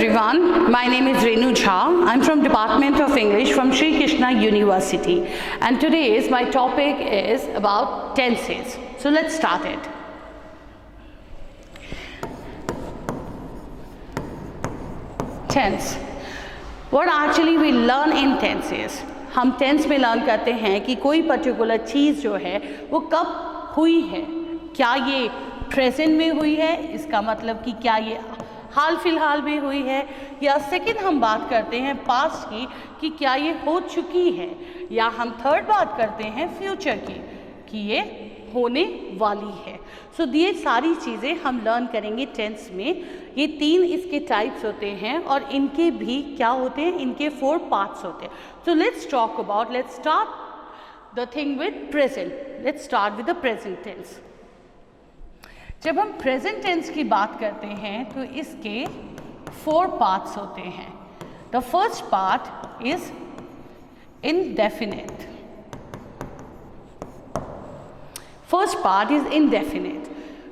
everyone, my name is Renu Jha. I'm from Department of English from Sri Krishna University, and today's my topic is about tenses. So let's start it. Tense. What actually we learn in tenses? हम tense में learn करते हैं कि कोई particular चीज़ जो है वो कब हुई है, क्या ये प्रेजेंट में हुई है, इसका मतलब कि क्या ये हाल फिलहाल में हुई है, या सेकंड हम बात करते हैं पास्ट की कि क्या ये हो चुकी है, या हम थर्ड बात करते हैं फ्यूचर की कि ये होने वाली है. सो ये सारी चीज़ें हम लर्न करेंगे टेंस में. ये तीन इसके टाइप्स होते हैं और इनके भी क्या होते हैं, इनके 4 पार्ट्स होते हैं. So let's talk about, let's start the thing with present. Let's start with the present tense. जब हम प्रेजेंट टेंस की बात करते हैं तो इसके 4 पार्ट्स होते हैं. The first part is indefinite. First part is indefinite.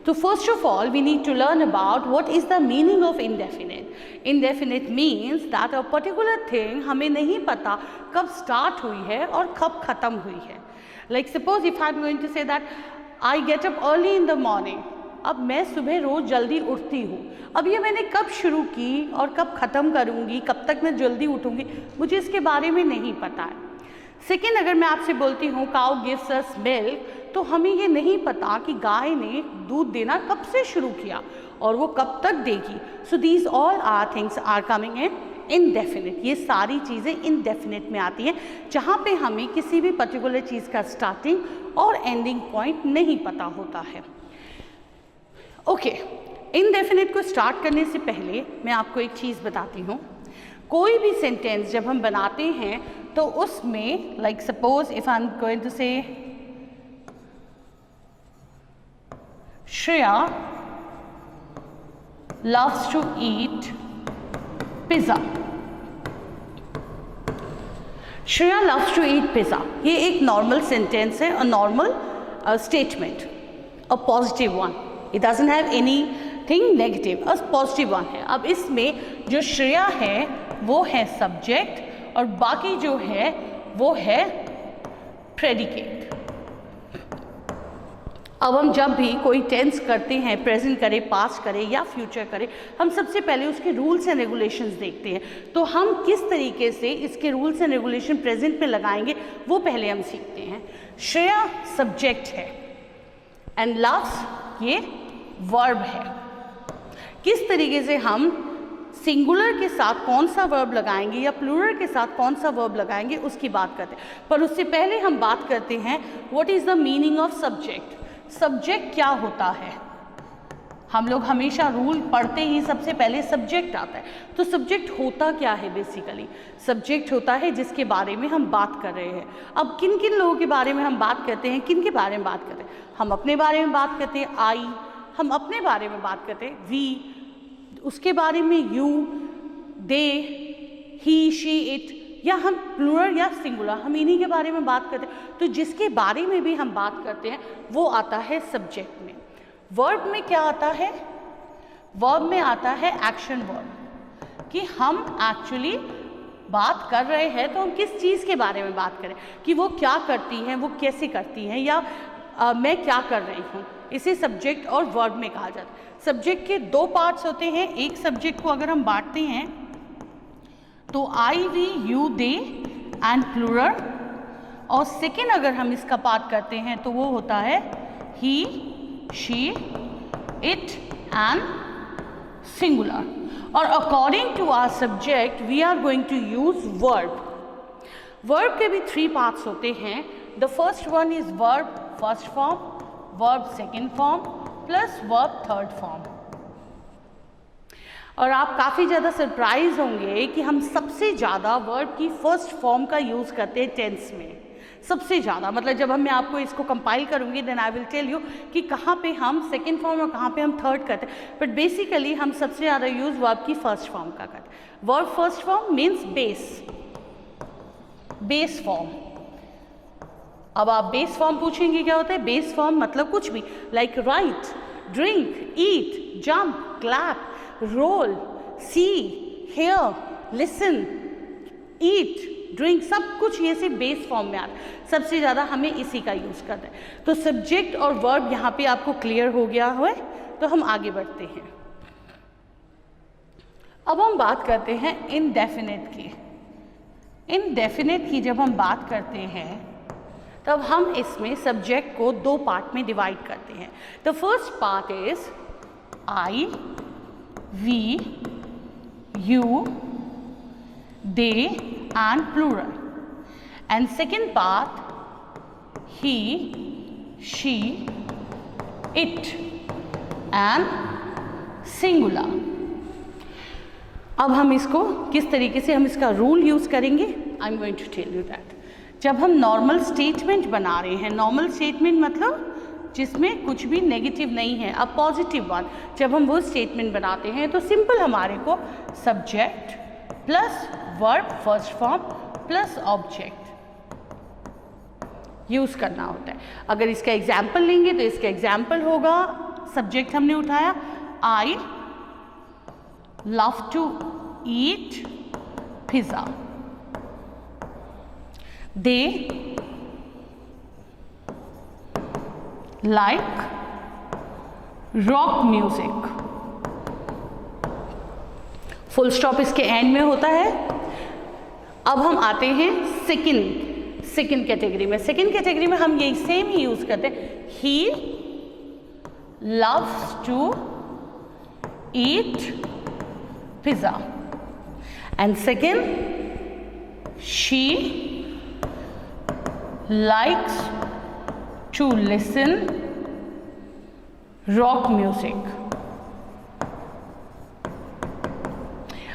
So first of all, we need to learn about what is the meaning of indefinite. Indefinite means that a particular thing हमें नहीं पता कब start हुई है और कब ख़त्म हुई है. Like suppose if I'm going to say that I get up early in the morning. अब मैं सुबह रोज़ जल्दी उठती हूँ. अब ये मैंने कब शुरू की और कब ख़त्म करूँगी, कब तक मैं जल्दी उठूँगी, मुझे इसके बारे में नहीं पता है. सेकेंड, अगर मैं आपसे बोलती हूँ काउ गिव्स अस मिल्क, तो हमें ये नहीं पता कि गाय ने दूध देना कब से शुरू किया और वो कब तक देगी. So these all are things are coming in indefinite. ये सारी चीज़ें इनडेफिनिट में आती हैं जहाँ पे हमें किसी भी पर्टिकुलर चीज़ का स्टार्टिंग और एंडिंग पॉइंट नहीं पता होता है. ओके, इनडेफिनिट को स्टार्ट करने से पहले मैं आपको एक चीज़ बताती हूँ. कोई भी सेंटेंस जब हम बनाते हैं तो उसमें like suppose if I am going to say Shreya loves to eat pizza. Shreya loves to eat pizza. ये एक नॉर्मल सेंटेंस है, a normal statement, a positive one. It doesn't have anything negative, a positive one है. अब इसमें जो श्रेया है वो है सब्जेक्ट और बाकी जो है वो है प्रेडिकेट. अब हम जब भी कोई टेंस करते हैं, प्रेजेंट करें, पास्ट करें या फ्यूचर करें, हम सबसे पहले उसके रूल्स एंड रेगुलेशंस देखते हैं. तो हम किस तरीके से इसके रूल्स एंड रेगुलेशन प्रेजेंट पे लगाएंगे वो पहले हम सीखते हैं. श्रेया सब्जेक्ट है एंड लव्स ये वर्ब है. किस तरीके से हम सिंगुलर के साथ कौन सा वर्ब लगाएंगे या प्लूरल के साथ कौन सा वर्ब लगाएंगे उसकी बात करते हैं. पर उससे पहले हम बात करते हैं what is the meaning of subject. Subject क्या होता है? हम लोग हमेशा रूल पढ़ते ही सबसे पहले सब्जेक्ट आता है. तो सब्जेक्ट होता क्या है? बेसिकली सब्जेक्ट होता है जिसके बारे में हम बात कर रहे हैं. अब किन किन लोगों के बारे में हम बात करते हैं, किन के बारे में बात करते हैं? हम अपने बारे में बात करते हैं आई, हम अपने बारे में बात करते हैं वी, उसके बारे में you, they, he, she, it, या हम प्लूरल या सिंगुलर हम इन्हीं के बारे में बात करते हैं. तो जिसके बारे में भी हम बात करते हैं वो आता है सब्जेक्ट में. वर्ब में क्या आता है? वर्ब में आता है एक्शन वर्ब, कि हम एक्चुअली बात कर रहे हैं तो हम किस चीज़ के बारे में बात करें, कि वो क्या करती हैं, वो कैसे करती हैं, या मैं क्या कर रही हूँ. इसे सब्जेक्ट और वर्ब में कहा जाता है. सब्जेक्ट के 2 पार्ट्स होते हैं. एक सब्जेक्ट को अगर हम बांटते हैं तो I, we, you, they and plural, और सेकेंड अगर हम इसका पार्ट करते हैं तो वो होता है he, she, it and singular. और according to our subject we are going to use verb. Verb के भी 3 पार्ट्स होते हैं. The first one is verb first form, verb second form plus verb third form. और आप काफ़ी ज़्यादा surprise होंगे कि हम सबसे ज़्यादा वर्ब की फर्स्ट फॉर्म का यूज़ करते हैं टेंस में. सबसे ज़्यादा मतलब जब मैं आपको इसको कंपाइल करूँगी then I will tell you कि कहाँ पे हम सेकेंड फॉर्म और कहाँ पे हम थर्ड करते हैं. बट बेसिकली हम सबसे ज़्यादा यूज़ वर्ब की फर्स्ट फॉर्म का करते हैं. Verb first form means base, base form. अब आप बेस फॉर्म पूछेंगे क्या होता है? बेस फॉर्म मतलब कुछ भी, लाइक राइट, ड्रिंक, ईट, जंप, क्लैप, रोल, सी, हेयर, लिसन, ईट, ड्रिंक, सब कुछ ये से बेस फॉर्म में आता है। सबसे ज़्यादा हमें इसी का यूज़ करना है। तो सब्जेक्ट और वर्ब यहाँ पे आपको क्लियर हो गया है, तो हम आगे बढ़ते हैं। अब हम बात करते हैं इनडेफिनिट की। इनडेफिनिट की जब हम बात करते हैं तब हम इसमें सब्जेक्ट को दो पार्ट में डिवाइड करते हैं। The first part is I, we, you, they and plural, and second part he, she, it and singular। अब हम इसको किस तरीके से हम इसका रूल यूज करेंगे, I am going to tell you that. जब हम नॉर्मल स्टेटमेंट बना रहे हैं, नॉर्मल स्टेटमेंट मतलब जिसमें कुछ भी नेगेटिव नहीं है, अब पॉजिटिव वन, जब हम वो स्टेटमेंट बनाते हैं तो सिंपल हमारे को subject plus verb first form plus object use करना होता है। अगर इसका एग्जाम्पल लेंगे तो इसका एग्जाम्पल होगा, सब्जेक्ट हमने उठाया I love to eat pizza, they like rock music. Full stop इसके एंड में होता है। अब हम आते हैं सेकंड कैटेगरी में। सेकंड कैटेगरी में हम यही सेम ही यूज करते हैं, he loves to eat pizza, and second she likes to listen rock music.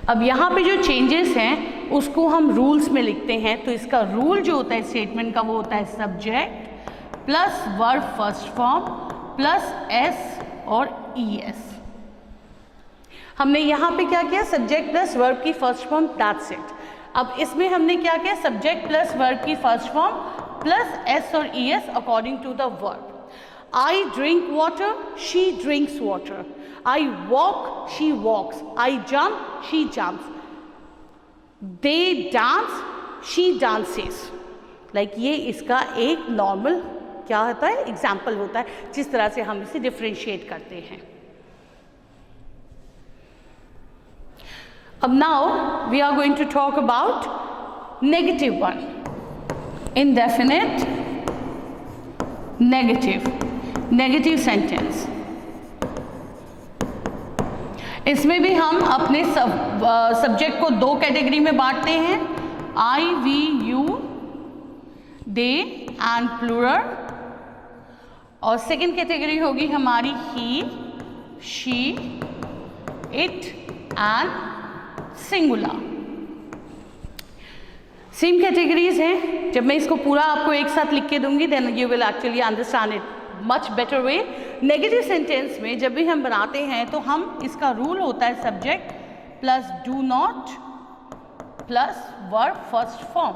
अब यहाँ पे जो चेंजेस हैं उसको हम रूल्स में लिखते हैं। तो इसका रूल जो होता है स्टेटमेंट का वो होता है subject plus verb first form plus S और ई एस। हमने यहाँ पे क्या किया, सब्जेक्ट प्लस वर्ब की फर्स्ट फॉर्म, दैट्स इट। अब इसमें हमने क्या किया, सब्जेक्ट प्लस वर्ब की फर्स्ट फॉर्म प्लस एस और E S according to the verb. I drink water, she drinks water. I walk, she walks. I jump, she jumps. They dance, she dances. Like ये इसका एक normal क्या होता है, example होता है, जिस तरह से हम इसे डिफ्रेंशिएट करते हैं। अब now we are going to talk about negative one, indefinite, negative sentence. इसमें भी हम अपने सब्जेक्ट को दो कैटेगरी में बांटते हैं, I, we, you, they and plural, और सेकंड कैटेगरी होगी हमारी he, she, it and singular. Same categories हैं। जब मैं इसको पूरा आपको एक साथ लिख के दूंगी then you will actually understand it much better way. Negative sentence में जब भी हम बनाते हैं तो हम इसका रूल होता है subject plus do not plus verb first form.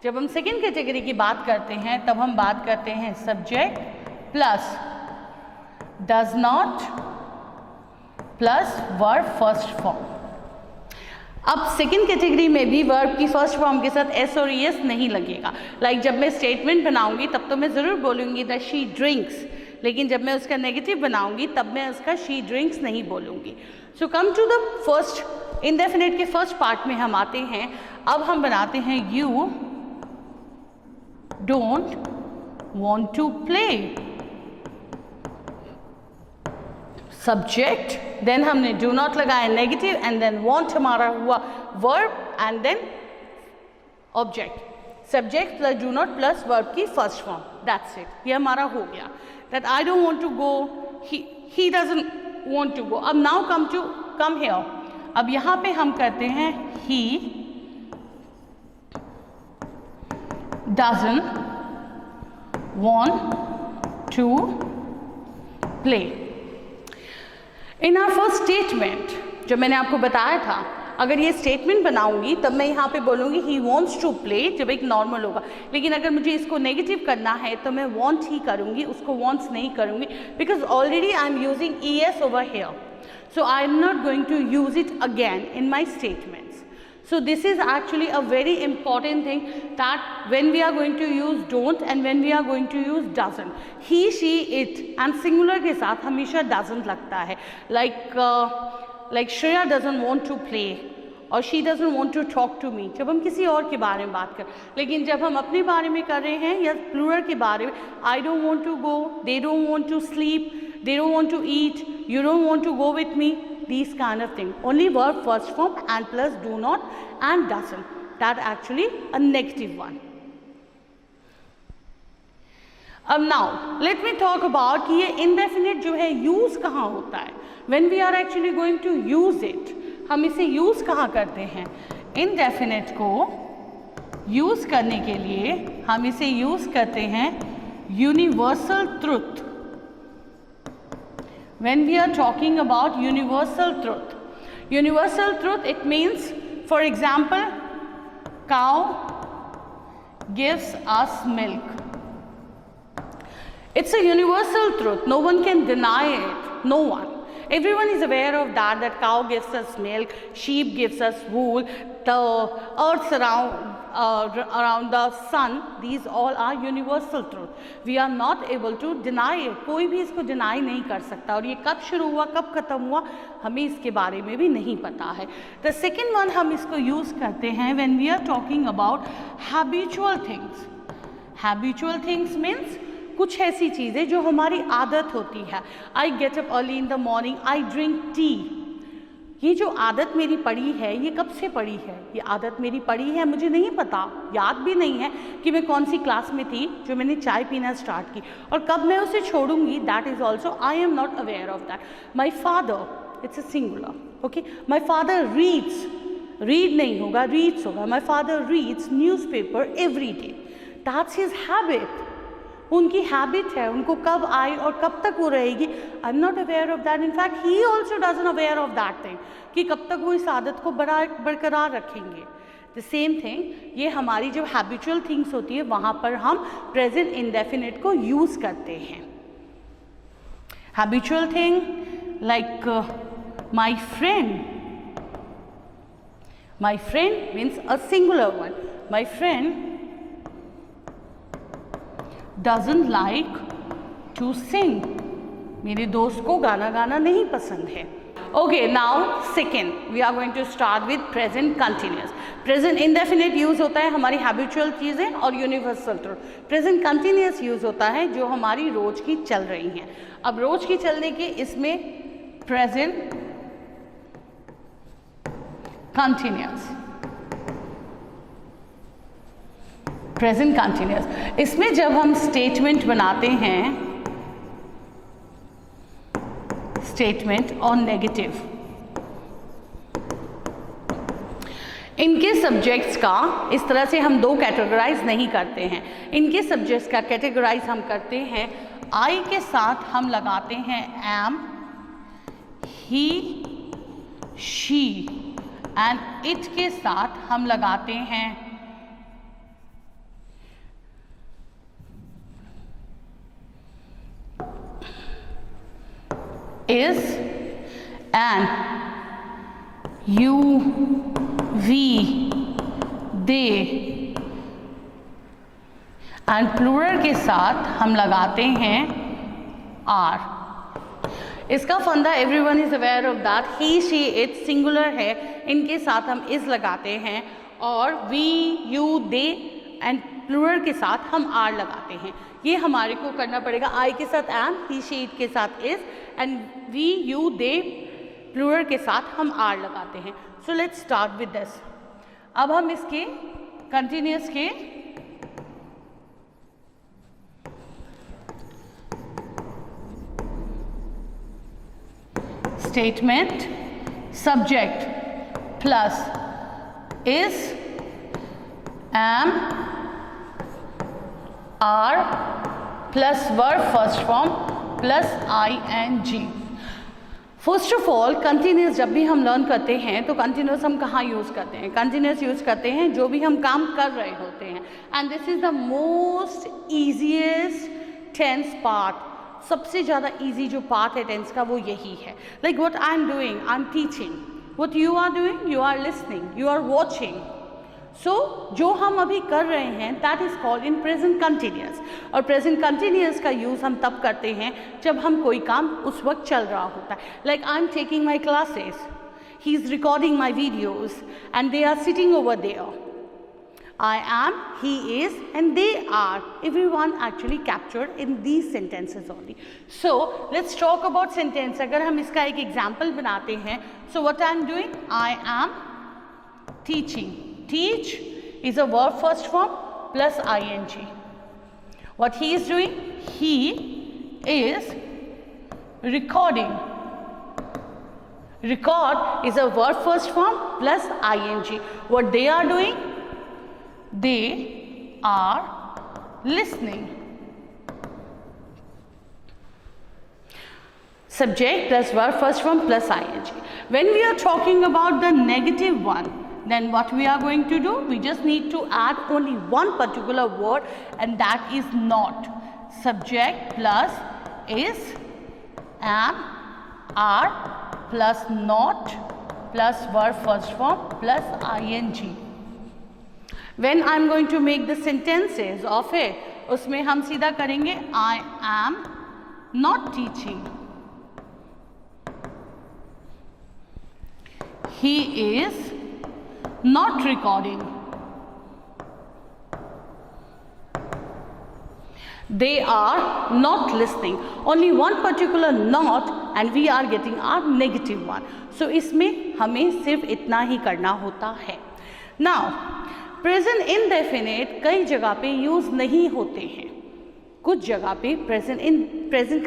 जब हम सेकेंड कैटेगरी की बात करते हैं तब हम बात करते हैं subject plus does not plus verb first form. अब सेकेंड कैटेगरी में भी वर्ब की फर्स्ट फॉर्म के साथ एस और ई एस नहीं लगेगा। लाइक जब मैं स्टेटमेंट बनाऊंगी तब तो मैं ज़रूर बोलूँगी दैट शी ड्रिंक्स, लेकिन जब मैं उसका नेगेटिव बनाऊंगी तब मैं उसका शी ड्रिंक्स नहीं बोलूँगी। So come to the first indefinite के फर्स्ट पार्ट में हम आते हैं। अब हम बनाते हैं you don't want to play, subject, then हमने डू नॉट लगाया नेगेटिव, एंड देन वॉन्ट हमारा हुआ verb, and then object. Subject plus do not plus verb की फर्स्ट फॉर्म, दैट्स इट। ये हमारा हो गया that I don't want to go, he doesn't want to go. अब now come here. अब यहाँ पे हम करते हैं he doesn't want to play. In our first statement जो मैंने आपको बताया था, अगर ये स्टेटमेंट बनाऊंगी तब मैं यहाँ पे बोलूँगी ही वॉन्ट्स टू प्ले, जब एक नॉर्मल होगा। लेकिन अगर मुझे इसको नेगेटिव करना है तो मैं वॉन्ट ही करूँगी, उसको वॉन्ट्स नहीं करूँगी, because already I am using E S over here. So I am not going to use it again in my statements. So this is actually a very important thing, that when we are going to use don't and when we are going to use doesn't, he, she, it and singular के साथ हमेशा doesn't लगता है. Like Shreya doesn't want to play और she doesn't want to talk to me, जब हम किसी और के बारे में बात कर. लेकिन जब हम अपने बारे में कर रहे हैं या प्लूरल के बारे में, I don't want to go, they don't want to sleep, they don't want to eat, you don't want to go with me, these kind of things. Only verb first form and plus do not and doesn't, that actually a negative one. अब now let me talk about कि ये indefinite जो है use कहाँ होता है. When we are actually going to use it, हम इसे use कहाँ करते हैं. indefinite को use करने के लिए हम इसे use करते हैं universal truth. When we are talking about universal truth, it means, for example, cow gives us milk. It's a universal truth. No one can deny it. No one. Everyone is aware of that cow gives us milk, sheep gives us wool, the earth around the sun, these all are universal truth. We are not able to deny it. कोई भी इसको deny नहीं कर सकता. और ये कब शुरू हुआ, कब खत्म हुआ, हमें इसके बारे में भी नहीं पता है. The second one हम इसको use करते हैं when we are talking about habitual things. Habitual things means कुछ ऐसी चीज़ें जो हमारी आदत होती है. I get up early in the morning, I drink tea. ये जो आदत मेरी पड़ी है, ये कब से पड़ी है? ये आदत मेरी पड़ी है, मुझे नहीं पता, याद भी नहीं है कि मैं कौन सी क्लास में थी जो मैंने चाय पीना स्टार्ट की, और कब मैं उसे छोड़ूंगी, that is also I am not aware of that. My father, it's a singular, okay. My father reads, read नहीं होगा, रीड्स होगा. My father reads newspaper every day. That's his habit. उनकी हैबिट है, उनको कब आई और कब तक वो रहेगी, I am not aware of that. In fact he also doesn't aware of that thing कि कब तक वो इस आदत को बरकरार रखेंगे. द सेम थिंग, ये हमारी जो हैबिचुअल थिंग्स होती है वहाँ पर हम प्रेजेंट इंडेफिनिट को यूज़ करते हैं. Habitual thing like my friend means a singular one. My friend doesn't like to sing. मेरे दोस्त को गाना गाना नहीं पसंद है. Okay, now second, we are going to start with present continuous. Present indefinite use होता है हमारी habitual चीज़ें और universal truth. Present continuous use होता है जो हमारी रोज की चल रही हैं. अब रोज की चलने के इसमें present continuous, प्रेजेंट कंटिन्यूस, इसमें जब हम स्टेटमेंट बनाते हैं, स्टेटमेंट और नेगेटिव, इनके सब्जेक्ट्स का इस तरह से हम दो कैटेगराइज नहीं करते हैं. इनके सब्जेक्ट्स का कैटेगराइज हम करते हैं, आई के साथ हम लगाते हैं am, he, she, and it के साथ हम लगाते हैं is, and, you, we, they, and plural के साथ हम लगाते हैं आर. इसका फंडा everyone is aware of that. He, she, it singular है, इनके साथ हम इज लगाते हैं, और we, you, they and plural के साथ हम आर लगाते हैं. ये हमारे को करना पड़ेगा. आई के साथ एम, ही, शी, इट के साथ is, and we, you, they plural के साथ हम आर लगाते हैं. So let's start with this. अब हम इसके कंटिन्यूस के statement subject plus is, am, are plus verb first form plus I N G. First of all continuous जब भी हम लर्न करते हैं तो कंटिन्यूस हम कहाँ यूज़ करते हैं? कंटिन्यूस यूज़ करते हैं जो भी हम काम कर रहे होते हैं. And this is the most easiest tense part. सबसे ज़्यादा ईजी जो पार्ट है टेंस का वो यही है. Like what I am doing, I am teaching. What you are doing, you are listening, you are watching. So जो हम अभी कर रहे हैं that is called in present continuous. और प्रेजेंट कंटिन्यूअस का यूज़ हम तब करते हैं जब हम कोई काम उस वक्त चल रहा होता है. Like I am taking my classes, he is recording my videos and they are sitting over there. I am, he is, and they are. Everyone actually captured in these sentences only. So let's talk about sentence. अगर हम इसका एक example बनाते हैं, so what I am doing? I am teaching. Teach is a verb first form plus ing. What he is doing? He is recording. Record is a verb first form plus ing. What they are doing? They are listening. Subject plus verb first form plus ing. When we are talking about the negative one, then what we are going to do? We just need to add only one particular word, and that is not. Subject plus is, am, are plus not plus verb first form plus ing. When I am going to make the sentences of it, उसमें हम सीधा करेंगे I am not teaching. He is not recording. They are not listening. Only one particular not and we are getting our negative one. So इसमें हमें सिर्फ इतना ही करना होता है. Now प्रेजेंट इनडेफिनेट कई जगह पे यूज़ नहीं होते हैं. कुछ जगह पे प्रेजेंट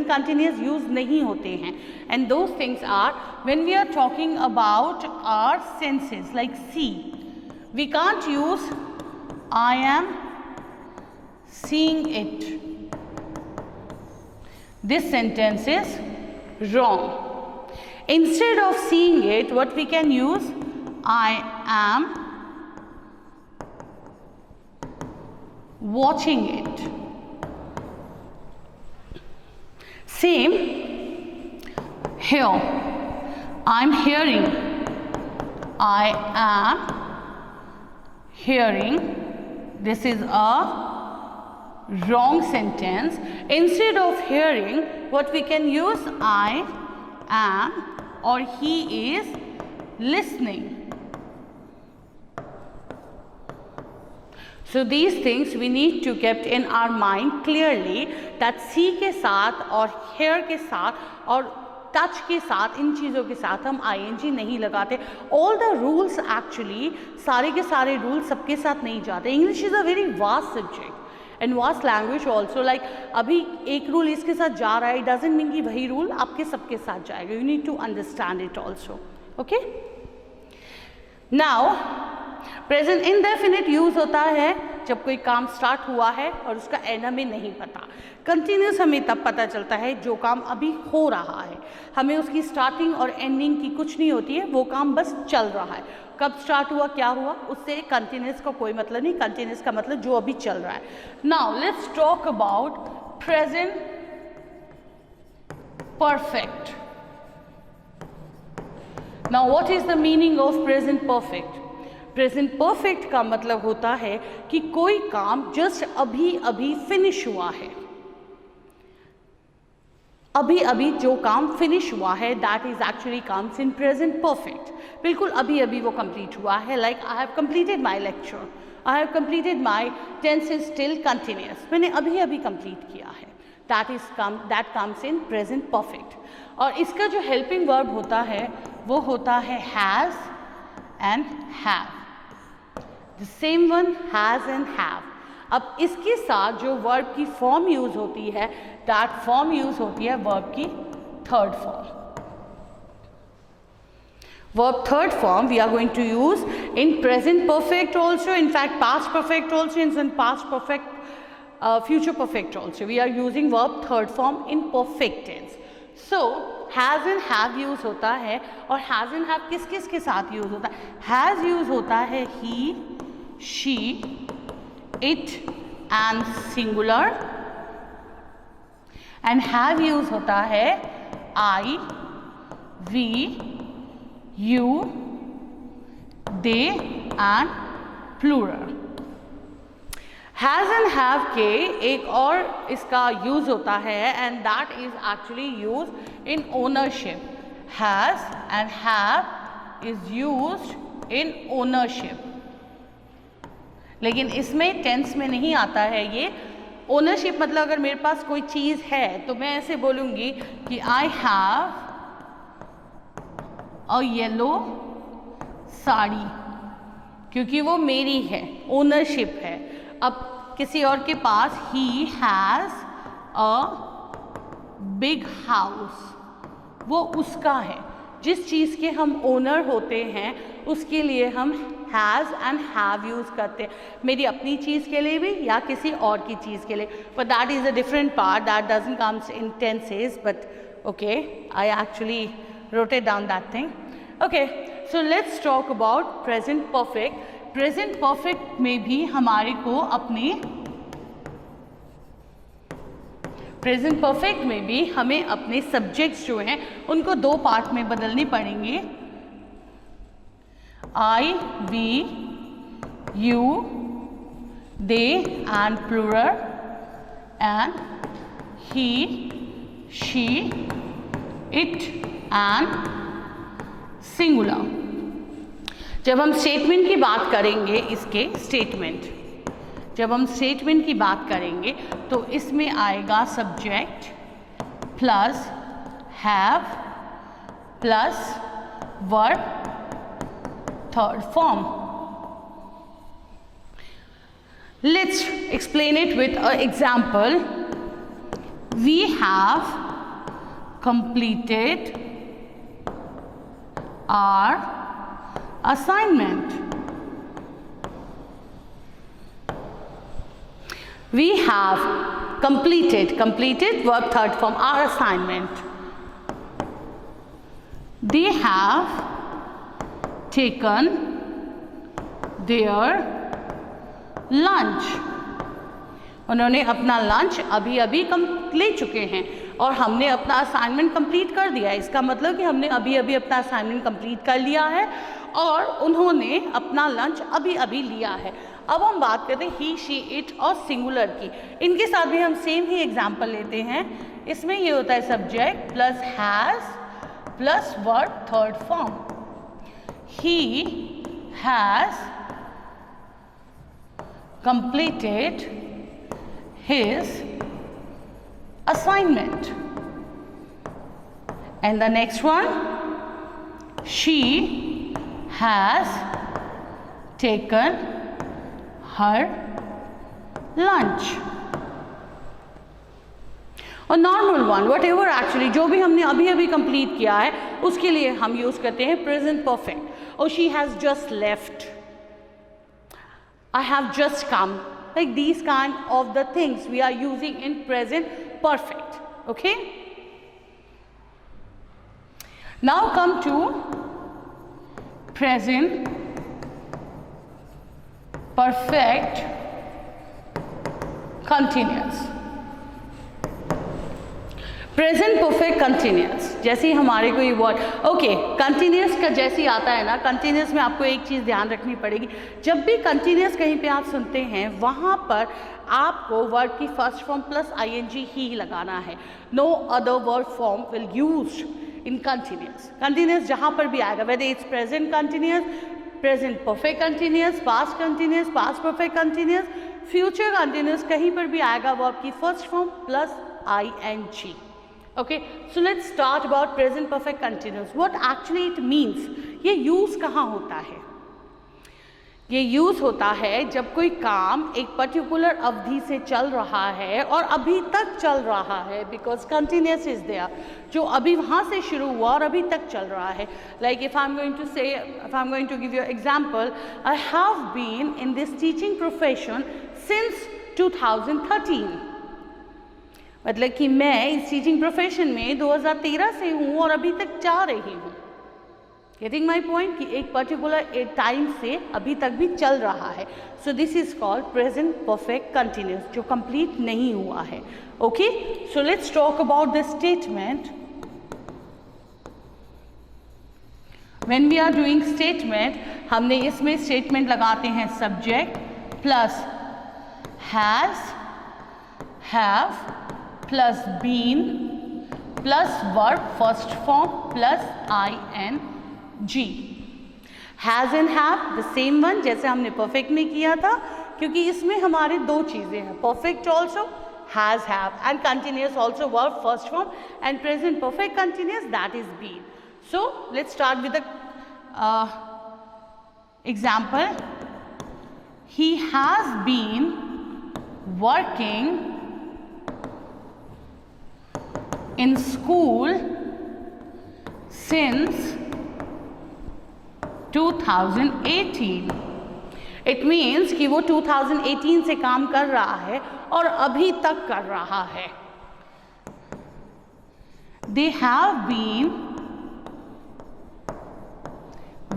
कंटिन्यूअस यूज़ नहीं होते हैं. And those things are when we are talking about our senses. Like see, we can't use I am seeing it. This sentence is wrong. Instead of seeing it what we can use I am watching it. Same here. I'm hearing. I am hearing. This is a wrong sentence. Instead of hearing, what we can use I am or he is listening. So these things we need to keep in our mind clearly that see के साथ और hear के साथ और touch के साथ इन चीज़ों के साथ हम ing नहीं लगाते. All the rules actually सारे के सारे rules सबके साथ नहीं जाते. English is a very vast subject and vast language also. Like अभी एक rule इसके साथ जा रहा है, doesn't mean कि वही rule आपके सबके साथ जाएगा. You need to understand it also. Okay? Now present indefinite use होता है जब कोई काम स्टार्ट हुआ है और उसका एंड हमें नहीं पता. कंटिन्यूस हमें तब पता चलता है जो काम अभी हो रहा है. हमें उसकी स्टार्टिंग और एंडिंग की कुछ नहीं होती है, वो काम बस चल रहा है. कब स्टार्ट हुआ, क्या हुआ, उससे कंटिन्यूस का कोई मतलब नहीं. कंटिन्यूस का मतलब जो अभी चल रहा है. Now let's talk about present perfect. Now what is the meaning of present perfect? Present perfect का मतलब होता है कि कोई काम जस्ट अभी अभी फिनिश हुआ है. अभी अभी जो काम फिनिश हुआ है that is actually comes in present perfect. बिल्कुल अभी अभी वो कंप्लीट हुआ है. Like I have completed my lecture, I have completed my tense is still continuous. मैंने अभी अभी कंप्लीट किया है. That comes in present perfect. और इसका जो हेल्पिंग वर्ब होता है वो होता है has and have. The same one has and have. अब इसके साथ जो वर्ब की फॉर्म यूज होती है दैट फॉर्म यूज होती है वर्ब की third form. Verb third form we are going to use in present perfect also, in fact past perfect also, in past perfect, future perfect also. We are using verb third form in perfect tense. So has and have use होता है. और has and have किस किस के साथ use होता है? has use होता है he, she, it and singular. And have use होता है I, we, you, they and plural. Has and have के एक और इसका यूज होता है and that is actually use in ownership. Has and have is used in ownership, लेकिन इसमें टेंस में नहीं आता है ये। ओनरशिप मतलब अगर मेरे पास कोई चीज़ है तो मैं ऐसे बोलूँगी कि I have a yellow sari, क्योंकि वो मेरी है, ओनरशिप है। अब किसी और के पास he has a big house, वो उसका है। जिस चीज़ के हम ओनर होते हैं उसके लिए हम हैज़ एंड हैव यूज़ करते हैं, मेरी अपनी चीज़ के लिए भी या किसी और की चीज़ के लिए। But that is a different part, that doesn't comes in tenses, but okay, I actually wrote it down that thing. Okay, so let's talk about present perfect. Present perfect में भी हमारे को अपने प्रेजेंट परफेक्ट में भी हमें अपने subjects जो हैं उनको दो पार्ट में बदलने पड़ेंगे। I, we, you, they and plural, and he, she, it and singular. जब हम स्टेटमेंट की बात करेंगे, इसके स्टेटमेंट जब हम स्टेटमेंट की बात करेंगे तो इसमें आएगा subject plus have plus verb third form. Let's explain it with a example. वी have completed our assignment. We have completed verb third form, our assignment. They have taken their lunch. उन्होंने अपना lunch अभी अभी ले चुके हैं और हमने अपना असाइनमेंट कंप्लीट कर दिया है। इसका मतलब कि हमने अभी अभी अपना असाइनमेंट कंप्लीट कर लिया है और उन्होंने अपना लंच अभी अभी लिया है। अब हम बात करते हैं ही, शी, इट और सिंगुलर की। इनके साथ भी हम सेम ही एग्जाम्पल लेते हैं। इसमें ये होता है subject plus has plus verb third form. He has completed his assignment. And the next one, she has taken her lunch. और normal one, what ever actually जो भी हमने अभी अभी कंप्लीट किया है उसके लिए हम यूज करते हैं प्रेजेंट परफेक्ट। और she has just left, I have just come, like these kind of the things we are using in present perfect. Okay, now come to present perfect continuous. Present perfect continuous, जैसे ही हमारे को ये word okay continuous का जैसे ही आता है ना, continuous में आपको एक चीज़ ध्यान रखनी पड़ेगी। जब भी कंटिन्यूस कहीं पे आप सुनते हैं वहाँ पर आपको वर्ड की फर्स्ट फॉर्म प्लस आईएनजी ही लगाना है। No other word form will used in continuous. Continuous जहाँ पर भी आएगा, whether it's present continuous, present perfect continuous, past continuous, past perfect continuous, future continuous, कहीं पर भी आएगा वर्ब की first form plus I N G. Okay, so let's start about present perfect continuous. What actually it means? ये use कहाँ होता है? ये यूज़ होता है जब कोई काम एक पर्टिकुलर अवधि से चल रहा है और अभी तक चल रहा है, बिकॉज कंटिन्यूस इज देयर, जो अभी वहाँ से शुरू हुआ और अभी तक चल रहा है। Like if I am going to give you example, I have been in this teaching profession since 2013। मतलब कि मैं इस टीचिंग प्रोफेशन में 2013 से हूँ और अभी तक जा रही हूँ। गेटिंग माई पॉइंट कि एक पर्टिकुलर टाइम से अभी तक भी चल रहा है. So this is called present perfect continuous, जो कंप्लीट नहीं हुआ है. Okay, so let's talk about the statement. When we are doing statement, हमने इसमें स्टेटमेंट लगाते हैं subject plus has, have plus been plus verb first form plus ing. Has and have the same one जैसे हमने perfect में किया था, क्योंकि इसमें हमारे दो चीज़ें हैं, perfect also has have and continuous also verb first form and present perfect continuous that is been. So let's start with the example. He has been working in school since 2018. It means कि वो 2018 से काम कर रहा है और अभी तक कर रहा है. They have been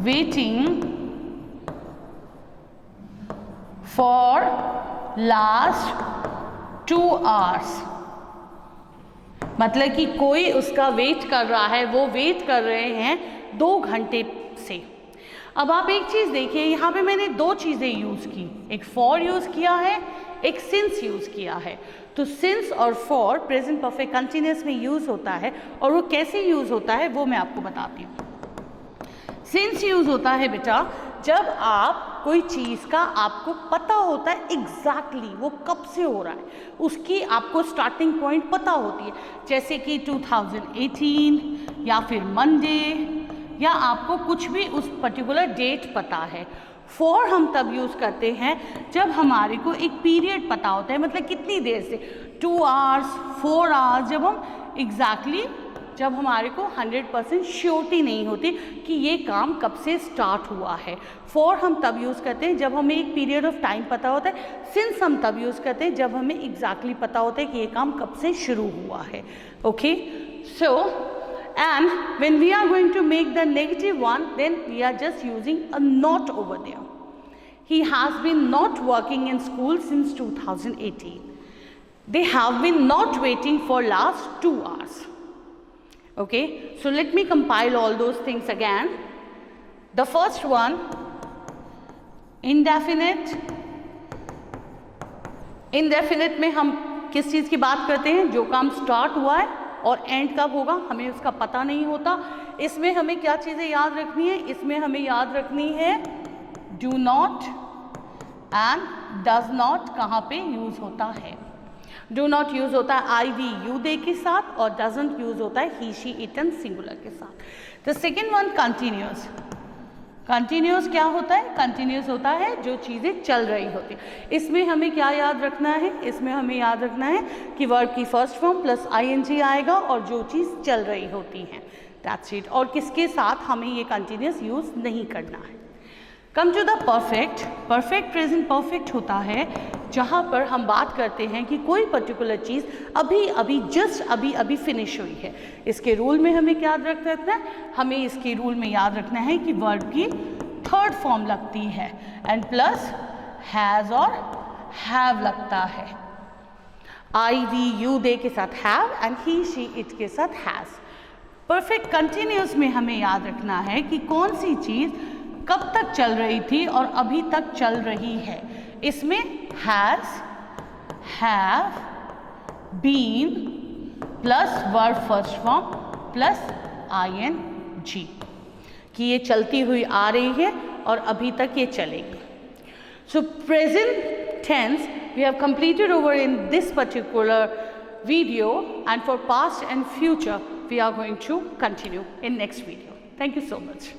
waiting for last 2 hours. मतलब कि कोई उसका वेट कर रहा है, वो वेट कर रहे हैं 2 घंटे से. अब आप एक चीज़ देखिए, यहाँ पे मैंने 2 चीज़ें यूज़ की, एक फॉर यूज़ किया है, एक सिंस यूज़ किया है. तो सिंस और फॉर प्रेजेंट परफेक्ट कंटिन्यूस में यूज़ होता है, और वो कैसे यूज़ होता है वो मैं आपको बताती हूँ. सिंस यूज़ होता है बेटा जब आप कोई चीज़ का आपको पता होता है एग्जैक्टली वो कब से हो रहा है, उसकी आपको स्टार्टिंग पॉइंट पता होती है, जैसे कि 2018 या फिर मंडे, या आपको कुछ भी उस पर्टिकुलर डेट पता है. फॉर हम तब यूज़ करते हैं जब हमारे को एक पीरियड पता होता है, मतलब कितनी देर से, 2 आवर्स 4 आवर्स, जब हम एग्जैक्टली जब हमारे को 100% श्योरिटी नहीं होती कि ये काम कब से स्टार्ट हुआ है. फॉर हम तब यूज़ करते हैं जब हमें एक पीरियड ऑफ टाइम पता होता है. सिंस हम तब यूज़ करते हैं जब हमें एग्जैक्टली पता होता है कि ये काम कब से शुरू हुआ है. Okay, so and when we are going to make the negative one, then we are just using a not over there. He has been not working in school since 2018. They have been not waiting for last 2 hours. Okay, so let me compile all those things again. The first one, indefinite. Indefinite में हम किस चीज़ की बात करते हैं, जो काम start हुआ है और एंड कब होगा हमें उसका पता नहीं होता. इसमें हमें क्या चीज़ें याद रखनी है, इसमें हमें याद रखनी है do not and does not कहाँ पे यूज़ होता है. डू नॉट यूज़ होता है आई वी यू दे के साथ, और डजंट यूज़ होता है he she it and singular के साथ. The second one continuous. Continuous क्या होता है, कंटिन्यूस होता है जो चीज़ें चल रही होती है. इसमें हमें क्या याद रखना है, इसमें हमें याद रखना है कि वर्ब की फर्स्ट फॉर्म प्लस ing आएगा और जो चीज़ चल रही होती है, दैट्स इट. और किसके साथ हमें ये कंटिन्यूस यूज़ नहीं करना है. Come to the perfect. Perfect present perfect होता है जहाँ पर हम बात करते हैं कि कोई पर्टिकुलर चीज़ अभी अभी जस्ट अभी अभी फिनिश हुई है. इसके रूल में हमें क्या याद रखना है, हमें इसके रूल में याद रखना है कि वर्ब की थर्ड फॉर्म लगती है एंड प्लस हैज़ और हैव लगता है. आई वी यू दे के साथ have and he she it के साथ हैज़. परफेक्ट कंटिन्यूस में हमें याद रखना है कि कौन सी चीज़ कब तक चल रही थी और अभी तक चल रही है. इसमें has, have, been plus verb first form plus ing कि ये चलती हुई आ रही है और अभी तक ये चलेगी. So present tense we have completed over in this particular video, and for past and future we are going to continue in next video. Thank you so much.